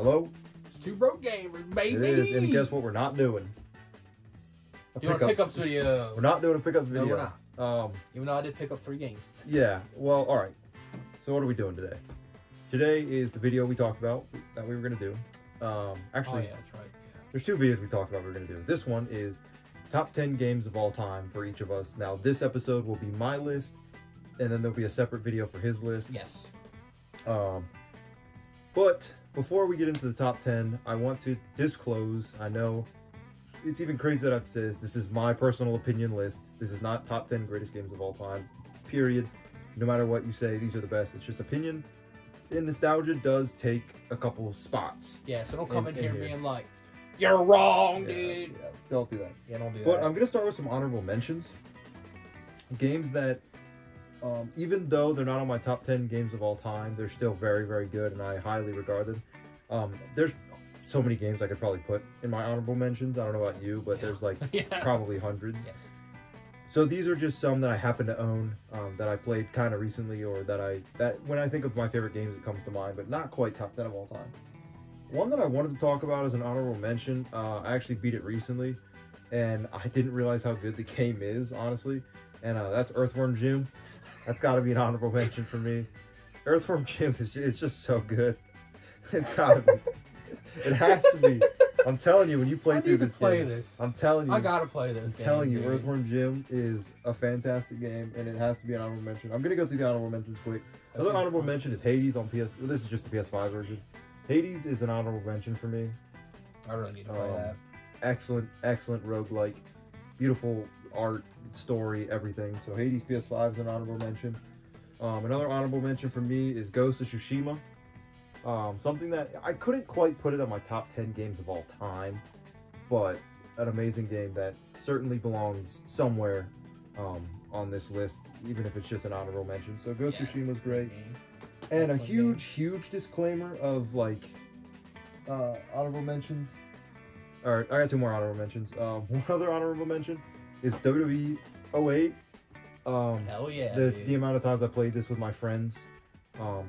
Hello? It's Two Broke Gamers, baby. It is, and guess what we're not doing? Doing a pickups video. We're not doing a pickups video. No, we're not. Even though I did pick up 3 games today. Yeah, well, alright. So what are we doing today? Today is the video we talked about that we were going to do. Actually, oh, yeah, that's right. Yeah. There's 2 videos we talked about we were going to do. This one is top 10 games of all time for each of us. Now, this episode will be my list, and then there'll be a separate video for his list. Yes. But before we get into the top 10, I want to disclose, I know it's even crazy that I've said this is my personal opinion list. This is not top 10 greatest games of all time, period. No matter what you say, these are the best. It's just opinion. And nostalgia does take a couple spots. Yeah, so don't come in here being like, you're wrong, dude. Yeah, don't do that. Yeah, don't do that. But I'm going to start with some honorable mentions. Games that, even though they're not on my top 10 games of all time, they're still very, very good, and I highly regard them. There's so many games I could probably put in my honorable mentions. I don't know about you, but there's like probably hundreds. Yes. So these are just some that I happen to own, that I played kind of recently, or that when I think of my favorite games, it comes to mind, but not quite top 10 of all time. One that I wanted to talk about as an honorable mention, I actually beat it recently, and I didn't realize how good the game is, honestly, and that's Earthworm Jim. That's got to be an honorable mention for me. Earthworm Jim is just so good. It's got to be. It has to be. I'm telling you, when you play through this game, I'm telling you, I gotta play this. I'm telling you, Earthworm Jim is a fantastic game, and it has to be an honorable mention. I'm gonna go through the honorable mentions quick. Another honorable mention is Hades on PS. Well, this is just the PS5 version. Hades is an honorable mention for me. I really need to play that. Excellent roguelike, beautiful art, story, everything. So Hades PS5 is an honorable mention. Another honorable mention for me is Ghost of Tsushima. Something that I couldn't quite put it on my top 10 games of all time, but an amazing game that certainly belongs somewhere on this list, even if it's just an honorable mention. So Ghost of Tsushima is great. And a huge disclaimer of like honorable mentions. Alright, I got 2 more honorable mentions. One other honorable mention is WWE 08. Hell yeah, the amount of times I played this with my friends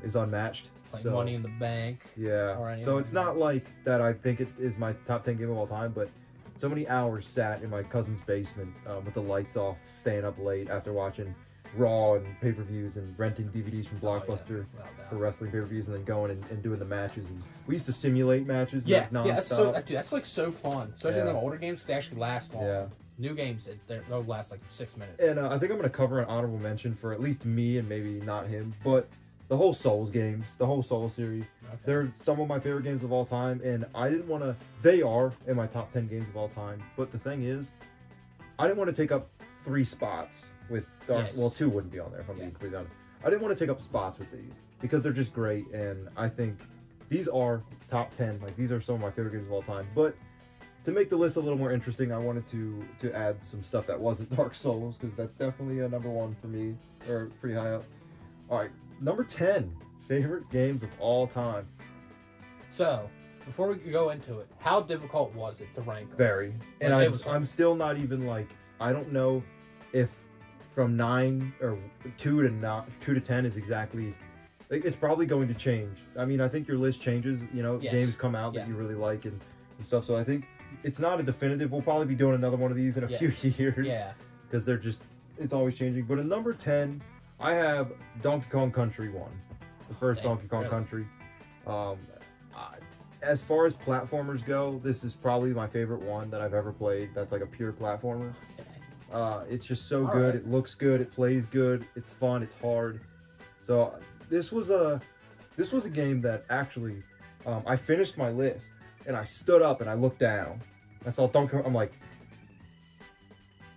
is unmatched. Like Money in the Bank. Yeah. So it's not like that I think it is my top 10 game of all time, but so many hours sat in my cousin's basement with the lights off, staying up late after watching Raw and pay-per-views and renting DVDs from Blockbuster for wrestling pay-per-views, and then going and doing the matches. And we used to simulate matches nonstop. That's like so fun. Especially in the older games, they actually last long. Yeah. New games, they'll last like 6 minutes. And I think I'm going to cover an honorable mention for at least me, and maybe not him, but the whole Souls games, the whole Souls series. Okay. They're some of my favorite games of all time, and I didn't want to... They are in my top 10 games of all time, but the thing is, I didn't want to take up 3 spots with Dark... Well, 2 wouldn't be on there if I'm being completely honest. I didn't want to take up spots with these, because they're just great, and I think these are top 10. Like, these are some of my favorite games of all time, but to make the list a little more interesting, I wanted to add some stuff that wasn't Dark Souls, because that's definitely a number 1 for me, or pretty high up. Alright, number 10, favorite games of all time. So, before we go into it, how difficult was it to rank them? Very. And I'm still not even like, I don't know if from 9 or 2 to 10 is exactly, like, it's probably going to change. I mean, I think your list changes, you know, games come out that you really like and stuff. So I think it's not a definitive. We'll probably be doing another one of these in a few years. Yeah. Because they're just, it's always changing. But at number 10, I have Donkey Kong Country 1. The first Donkey Kong Country. As far as platformers go, this is probably my favorite one that I've ever played. That's like a pure platformer. Okay. It's just so good. It looks good. It plays good. It's fun. It's hard. So this was a game that actually, I finished my list and I stood up and I looked down. I saw Donkey Kong. I'm like,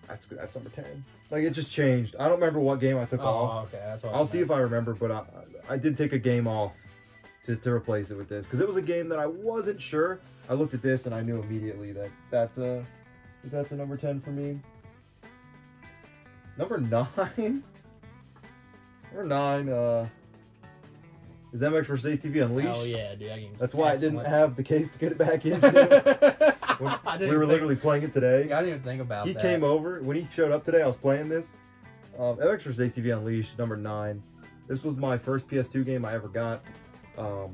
that's good. That's number 10. Like, it just changed. I don't remember what game I took off. Okay, that's what I'll see if I remember, but I did take a game off to replace it with this, because it was a game that I wasn't sure. I looked at this and I knew immediately that that's a number 10 for me. Number 9. Number 9 is MX vs. ATV Unleashed. Oh yeah, dude, that game's That's why I didn't have the case to get it back into. We were literally playing it today. I didn't even think about that. He came over. When he showed up today, I was playing this. MX vs. ATV Unleashed, number 9. This was my first PS2 game I ever got.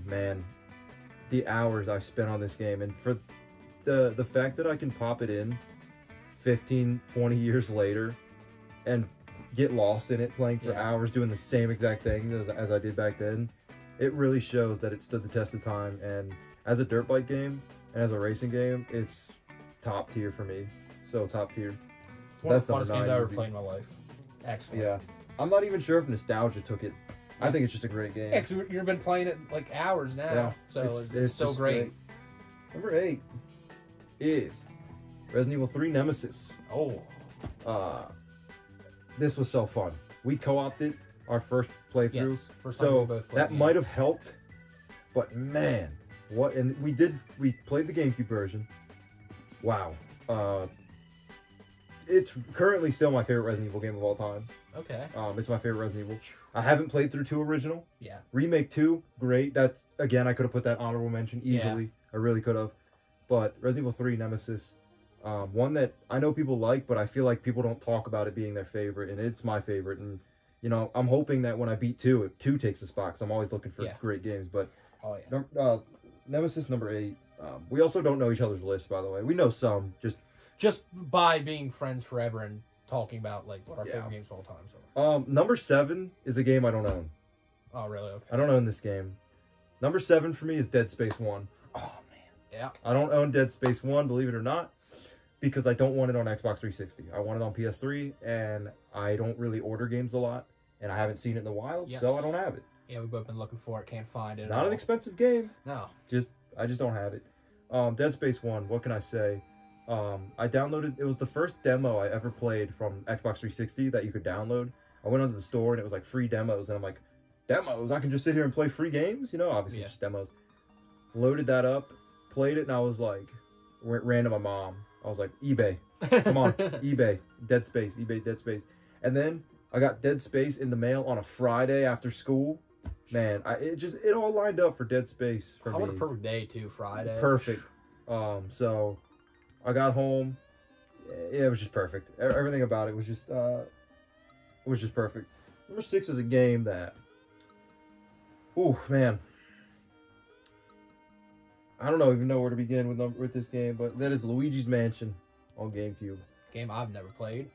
Man, the hours I've spent on this game, and for the fact that I can pop it in 15, 20 years later and get lost in it playing for hours doing the same exact thing as I did back then, it really shows that it stood the test of time. And as a dirt bike game and as a racing game, it's top tier for me. So top tier. It's one of the funnest games I've ever played in my life. Excellent. Yeah. I'm not even sure if nostalgia took it. I think it's just a great game. Yeah, because you've been playing it like hours now. Yeah, so it's so great. Number 8 is Resident Evil 3 Nemesis. Oh. This was so fun. We co-opted our first playthrough. Yes, first time so we both played, that might have helped. But man, what, and we played the GameCube version. Wow. It's currently still my favorite Resident Evil game of all time. Okay. It's my favorite Resident Evil. I haven't played through 2 original. Yeah. Remake 2, great. That's, again, I could have put that honorable mention easily. Yeah. I really could have. But Resident Evil 3 Nemesis, one that I know people like, but I feel like people don't talk about it being their favorite, and it's my favorite. And, you know, I'm hoping that when I beat 2, 2 takes the spot, because I'm always looking for great games. But Nemesis number 8. We also don't know each other's lists, by the way. We know some, just by being friends forever and talking about like what our favorite games of all time. So. Number 7 is a game I don't own. Oh, really? Okay. I don't own this game. Number 7 for me is Dead Space 1. Oh man, yeah. I don't own Dead Space 1, believe it or not, because I don't want it on Xbox 360. I want it on PS3, and I don't really order games a lot, and I haven't seen it in the wild, so I don't have it. Yeah, we've both been looking for it, can't find it. Not an expensive game. No. I just don't have it. Dead Space 1, what can I say? I downloaded, it was the first demo I ever played from Xbox 360 that you could download. I went onto the store and it was like free demos, and I'm like, demos? I can just sit here and play free games? You know, obviously just demos. Loaded that up, played it, and I was like, ran to my mom. I was like, eBay, come on, eBay, Dead Space, eBay, Dead Space. And then I got Dead Space in the mail on a Friday after school. Man, it all lined up for Dead Space for me. What a perfect day too, Friday. Perfect. So I got home. Yeah, it was just perfect. Everything about it was just perfect. Number 6 is a game that, oh man, I don't even know where to begin with this game, but that is Luigi's Mansion on Gamecube. Game I've never played.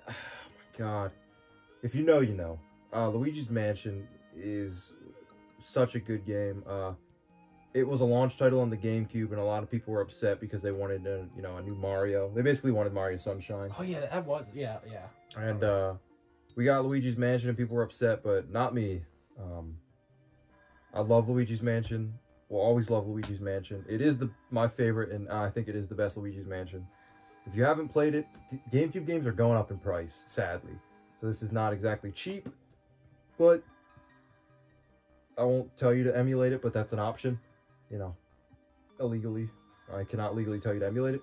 Oh my god! If you know, you know. Luigi's Mansion is such a good game. It was a launch title on the GameCube, and a lot of people were upset because they wanted a new Mario. They basically wanted Mario Sunshine. Oh yeah, that was yeah. And we got Luigi's Mansion, and people were upset, but not me. I love Luigi's Mansion. Will always love Luigi's Mansion. It is my favorite, and I think it is the best Luigi's Mansion. If you haven't played it, GameCube games are going up in price, sadly. So this is not exactly cheap, but I won't tell you to emulate it, but that's an option. You know, illegally. I cannot legally tell you to emulate it.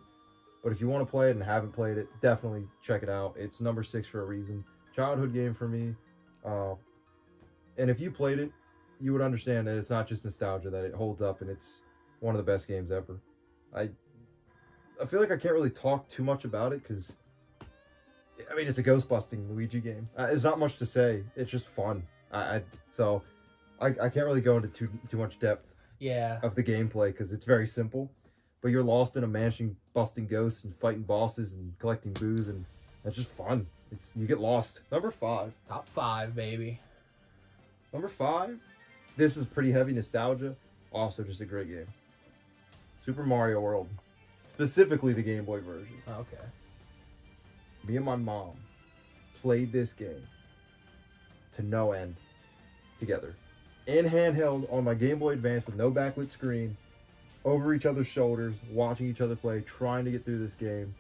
But if you want to play it and haven't played it, definitely check it out. It's number 6 for a reason. Childhood game for me. And if you played it, you would understand that it's not just nostalgia, that it holds up, and it's one of the best games ever. I feel like I can't really talk too much about it, because, I mean, it's a ghost-busting Luigi game. There's not much to say. It's just fun. So I can't really go into too much depth of the gameplay, because it's very simple. But you're lost in a mansion busting ghosts and fighting bosses and collecting booze, and it's just fun. You get lost. Number 5. Top 5, baby. Number 5. This is pretty heavy nostalgia. Also just a great game. Super Mario World. Specifically the Game Boy version. Oh, okay. Me and my mom played this game to no end together. In handheld on my Game Boy Advance with no backlit screen. Over each other's shoulders. Watching each other play. Trying to get through this game.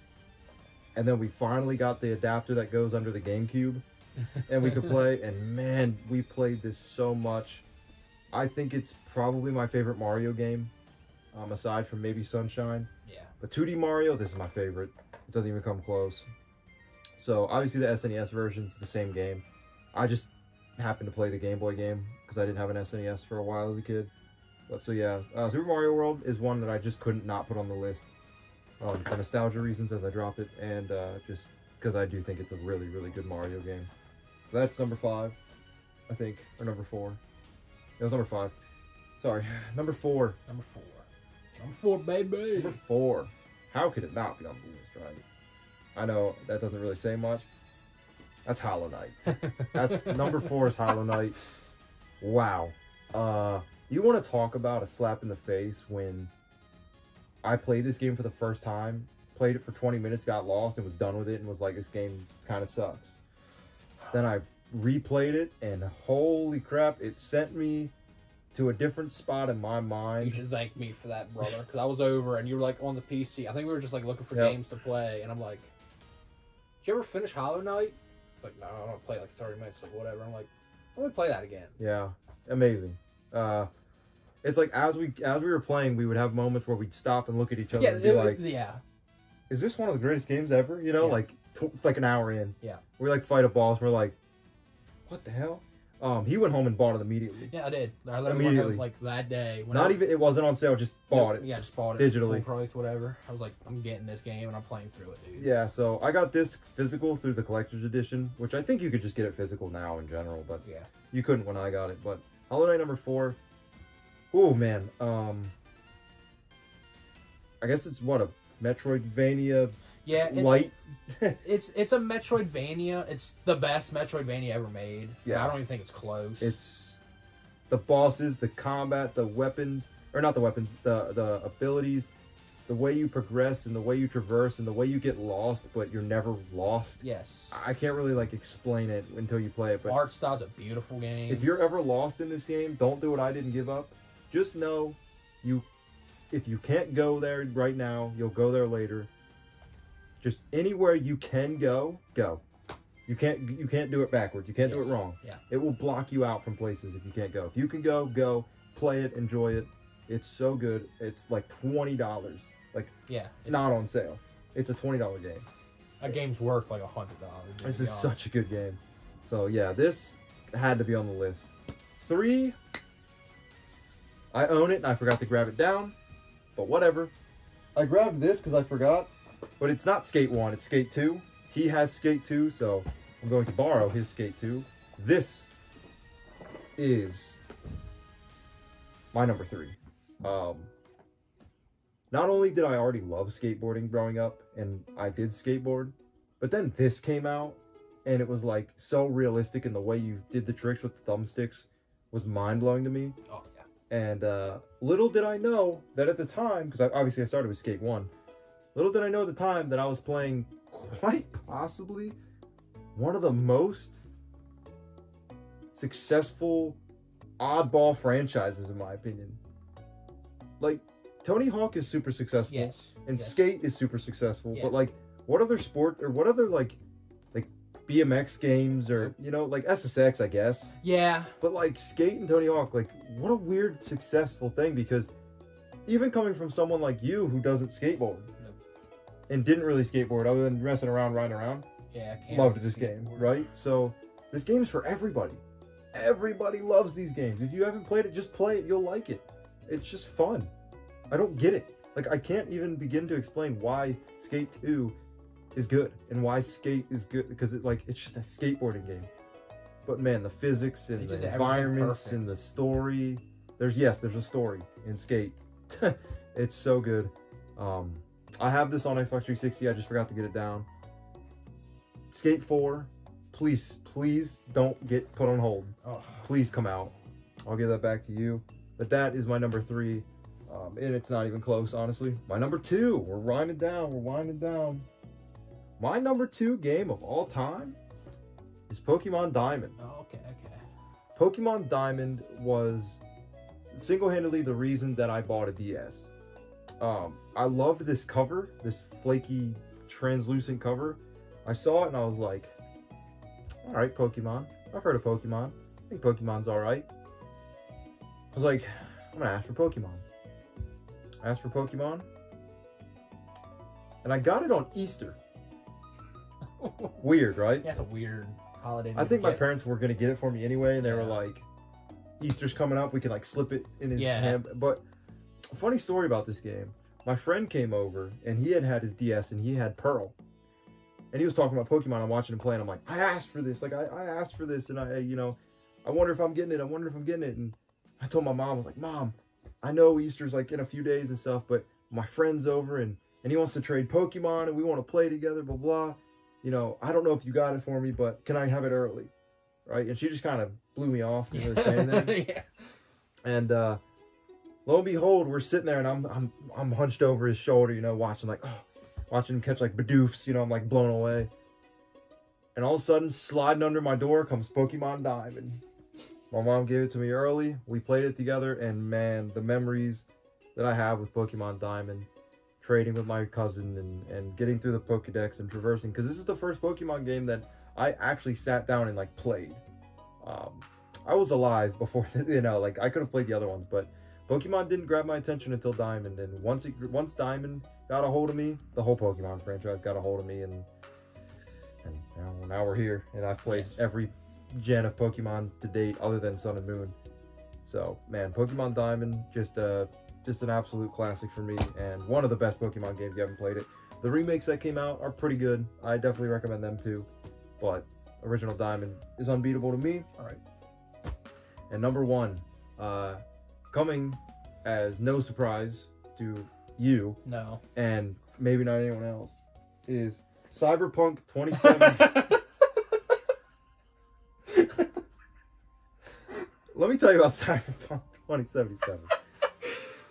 And then we finally got the adapter that goes under the GameCube. And we could play. And man, we played this so much. I think it's probably my favorite Mario game, aside from maybe Sunshine. Yeah. But 2D Mario, this is my favorite. It doesn't even come close. So, obviously the SNES version's the same game. I just happened to play the Game Boy game, because I didn't have an SNES for a while as a kid. But so yeah, Super Mario World is one that I just couldn't not put on the list. For nostalgia reasons, as I dropped it, and just because I do think it's a really, really good Mario game. So that's number 5, I think, or number 4. It was number 5. Sorry, number 4. Number 4. Number 4, baby. Number 4. How could it not be on the list, right? I know that doesn't really say much. That's Hollow Knight. That's number 4 is Hollow Knight. Wow. You want to talk about a slap in the face when I played this game for the first time, played it for 20 minutes, got lost, and was done with it, and was like, this game kind of sucks. Then I replayed it, and holy crap, it sent me to a different spot in my mind. You should thank me for that, brother, because I was over, and you were like on the PC. I think we were just like looking for games to play, and I'm like, did you ever finish Hollow Knight? Like, no, I don't play like 30 minutes or whatever. I'm like, let me play that again. Yeah, amazing. It's like as we were playing, we would have moments where we'd stop and look at each other and be like, is this one of the greatest games ever? You know, like an hour in. Yeah. We like fight a boss, and we're like, what the hell? He went home and bought it immediately. Yeah, I did. I literally went home like that day. It wasn't on sale, just bought it. Yeah, just bought it. Digitally. Full price, whatever. I was like, I'm getting this game and I'm playing through it, dude. Yeah, so I got this physical through the collector's edition, which I think you could just get it physical now in general, but yeah, you couldn't when I got it. But Hollow Knight number 4. Oh man, I guess it's what, a Metroidvania. Yeah, light. it's a Metroidvania. It's the best Metroidvania ever made. Yeah, I don't even think it's close. It's the bosses, the combat, the weapons, or not the weapons, the abilities, the way you progress and the way you traverse and the way you get lost, but you're never lost. Yes. I can't really like explain it until you play it. But art style's a beautiful game. If you're ever lost in this game, don't do what I did and give up. Just know if you can't go there right now, you'll go there later. Just anywhere you can go. You can't do it backwards. You can't do it wrong. Yeah. It will block you out from places if you can't go. If you can go, play it, enjoy it. It's so good. It's like $20. Like, not on sale. It's a $20 game. A game's worth like $100. This is such a good game. So yeah, this had to be on the list. 3, I own it and I forgot to grab it down, but whatever. I grabbed this because I forgot, but it's not Skate 1, it's Skate 2. He has Skate 2, so I'm going to borrow his Skate 2. This is my number 3. Not only did I already love skateboarding growing up, and I did skateboard, but then this came out, and it was like so realistic, and the way you did the tricks with the thumbsticks was mind-blowing to me. Oh, yeah. And little did I know that at the time, because obviously I started with Skate 1, little did I know at the time that I was playing quite possibly one of the most successful oddball franchises, in my opinion. Like, Tony Hawk is super successful, and Skate is super successful, but like, what other sport, or what other like BMX games, or, you know, like SSX, I guess. Yeah. But like Skate and Tony Hawk, like, what a weird successful thing, because even coming from someone like you who doesn't skateboard and didn't really skateboard other than messing around, riding around, loved this game, right? So this game's for everybody. Everybody loves these games. If you haven't played it, just play it. You'll like it. It's just fun. I don't get it. Like, I can't even begin to explain why Skate 2 is good and why Skate is good, because it's just a skateboarding game. But man, the physics and the environments and the story. There's a story in Skate. It's so good. I have this on Xbox 360. I just forgot to get it down. Skate 4, please don't get put on hold. Please come out. I'll give that back to you. But that is my number 3. And it's not even close, honestly. My number 2. We're winding down. My number 2 game of all time is Pokemon Diamond. Oh, okay. Pokemon Diamond was single-handedly the reason that I bought a DS. I loved this cover, this flaky, translucent cover. I saw it and I was like, alright, Pokemon. I've heard of Pokemon. I think Pokemon's alright. I was like, I'm gonna ask for Pokemon. I asked for Pokemon. And I got it on Easter. Weird, right? That's a weird holiday. I think my parents were gonna get it for me anyway, and they were like, Easter's coming up, we can like slip it in his hand. But a funny story about this game. My friend came over and he had his DS and he had Pearl. And he was talking about Pokemon. I'm watching him play and I'm like, I asked for this. Like, I asked for this, and I wonder if I'm getting it. And I told my mom, I was like, Mom, I know Easter's like in a few days and stuff, but my friend's over and he wants to trade Pokemon and we want to play together, blah, blah. You know, I don't know if you got it for me, but can I have it early? Right? And she just kind of blew me off. Didn't really say anything. Yeah. And lo and behold, we're sitting there and I'm hunched over his shoulder, you know, watching him catch like Bidoofs, you know, I'm like blown away. And all of a sudden, sliding under my door comes Pokemon Diamond. My mom gave it to me early. We played it together, and man, the memories that I have with Pokemon Diamond, trading with my cousin and getting through the Pokedex and traversing, because this is the first Pokemon game that I actually sat down and like played. I was alive before, you know, like I could have played the other ones, but Pokemon didn't grab my attention until Diamond, and once Diamond got a hold of me, the whole Pokemon franchise got a hold of me, and now we're here, and I've played every gen of Pokemon to date other than Sun and Moon. So man, Pokemon Diamond, just an absolute classic for me, and one of the best Pokemon games. If you haven't played it, the remakes that came out are pretty good. I definitely recommend them too, but original Diamond is unbeatable to me. All right. And number one, coming as no surprise to you, no, and maybe not anyone else, is Cyberpunk 2077. Let me tell you about Cyberpunk 2077.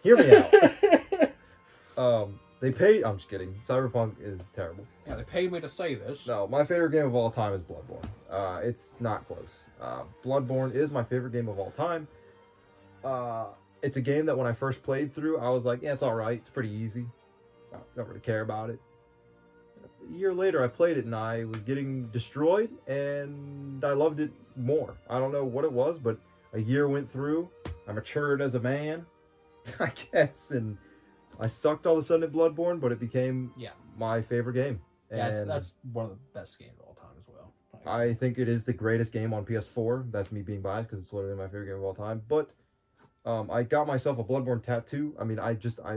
Hear me out. They paid. I'm just kidding. Cyberpunk is terrible. Yeah, they paid me to say this. No, my favorite game of all time is Bloodborne. It's not close. Bloodborne is my favorite game of all time. It's a game that when I first played through, I was like, yeah, it's all right. It's pretty easy. I don't really care about it. A year later, I played it and I was getting destroyed, and I loved it more. I don't know what it was, but a year went through. I matured as a man, I guess, and I sucked all of a sudden at Bloodborne, but it became my favorite game. Yeah, that's one of the best games of all time as well. I think it is the greatest game on PS4. That's me being biased because it's literally my favorite game of all time. But I got myself a Bloodborne tattoo. I mean, I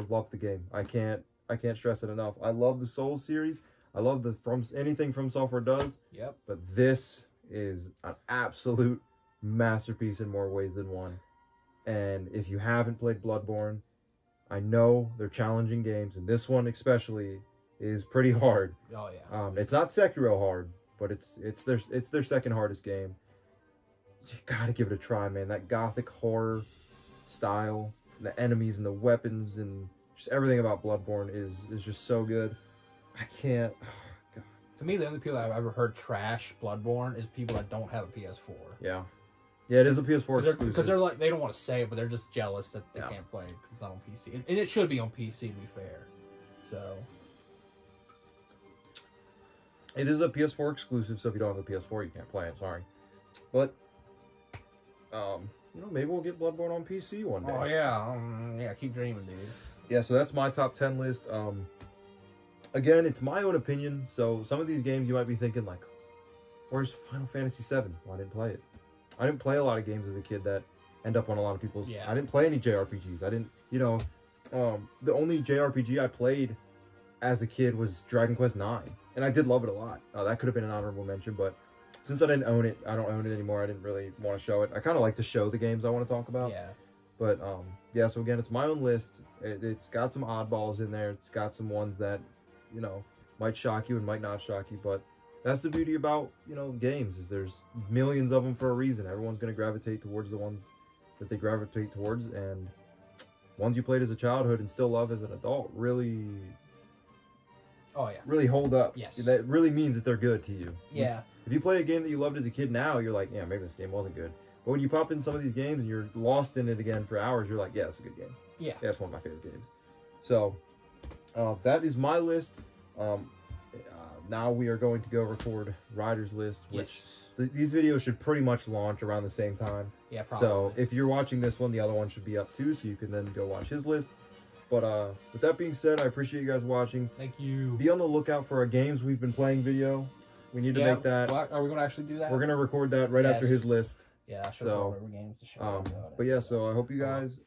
love the game. I can't stress it enough. I love the Souls series. I love anything From Software does. Yep. But this is an absolute masterpiece in more ways than one. And if you haven't played Bloodborne, I know they're challenging games, and this one especially is pretty hard. Oh yeah. It's not Sekiro hard, but it's their second hardest game. You gotta give it a try, man. That gothic horror style, the enemies and the weapons and just everything about Bloodborne is just so good. I can't. Oh, God. To me, the only people I've ever heard trash Bloodborne is people that don't have a PS4. Yeah. Yeah, it is a PS4 exclusive. Because they're like, they don't want to say it, but they're just jealous that they can't play it because it's not on PC. And it should be on PC, to be fair. So. It is a PS4 exclusive, so if you don't have a PS4, you can't play it. Sorry. But, you know, maybe we'll get Bloodborne on PC one day. Oh, yeah. Yeah, keep dreaming, dude. Yeah, so that's my top 10 list. Again, it's my own opinion, so some of these games you might be thinking, like, where's Final Fantasy VII? Well, I didn't play it. I didn't play a lot of games as a kid that end up on a lot of people's... Yeah. I didn't play any JRPGs. I didn't, you know... the only JRPG I played as a kid was Dragon Quest IX, and I did love it a lot. That could have been an honorable mention, but since I didn't own it, I don't own it anymore. I didn't really want to show it. I kind of like to show the games I want to talk about. Yeah. But, yeah, so again, it's my own list. It's got some oddballs in there. It's got some ones that, you know, might shock you and might not shock you, but that's the beauty about, you know, games, is there's millions of them for a reason. Everyone's going to gravitate towards the ones that they gravitate towards, and ones you played as a childhood and still love as an adult really... Oh, yeah. Really hold up. Yes. That really means that they're good to you. Yeah. If you play a game that you loved as a kid now, you're like, yeah, maybe this game wasn't good. But when you pop in some of these games and you're lost in it again for hours, you're like, yeah, it's a good game. Yeah. Yeah, it's one of my favorite games. So, that is my list. Now we are going to go record Ryder's list, which these videos should pretty much launch around the same time. Yeah, probably. So if you're watching this one, the other one should be up too, so you can then go watch his list. But with that being said, I appreciate you guys watching. Thank you. Be on the lookout for a games we've been playing video. We need to make that. Well, are we going to actually do that? We're going to record that right after his list. Yeah, I should have every game to show. But yeah, so I hope you guys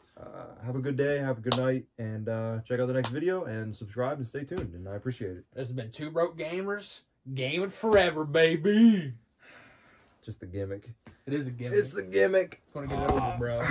have a good day, have a good night, and check out the next video, and subscribe and stay tuned, and I appreciate it. This has been Two Broke Gamers, gaming forever, baby. Just a gimmick. It is a gimmick. It's the gimmick. Gonna get it over, bro.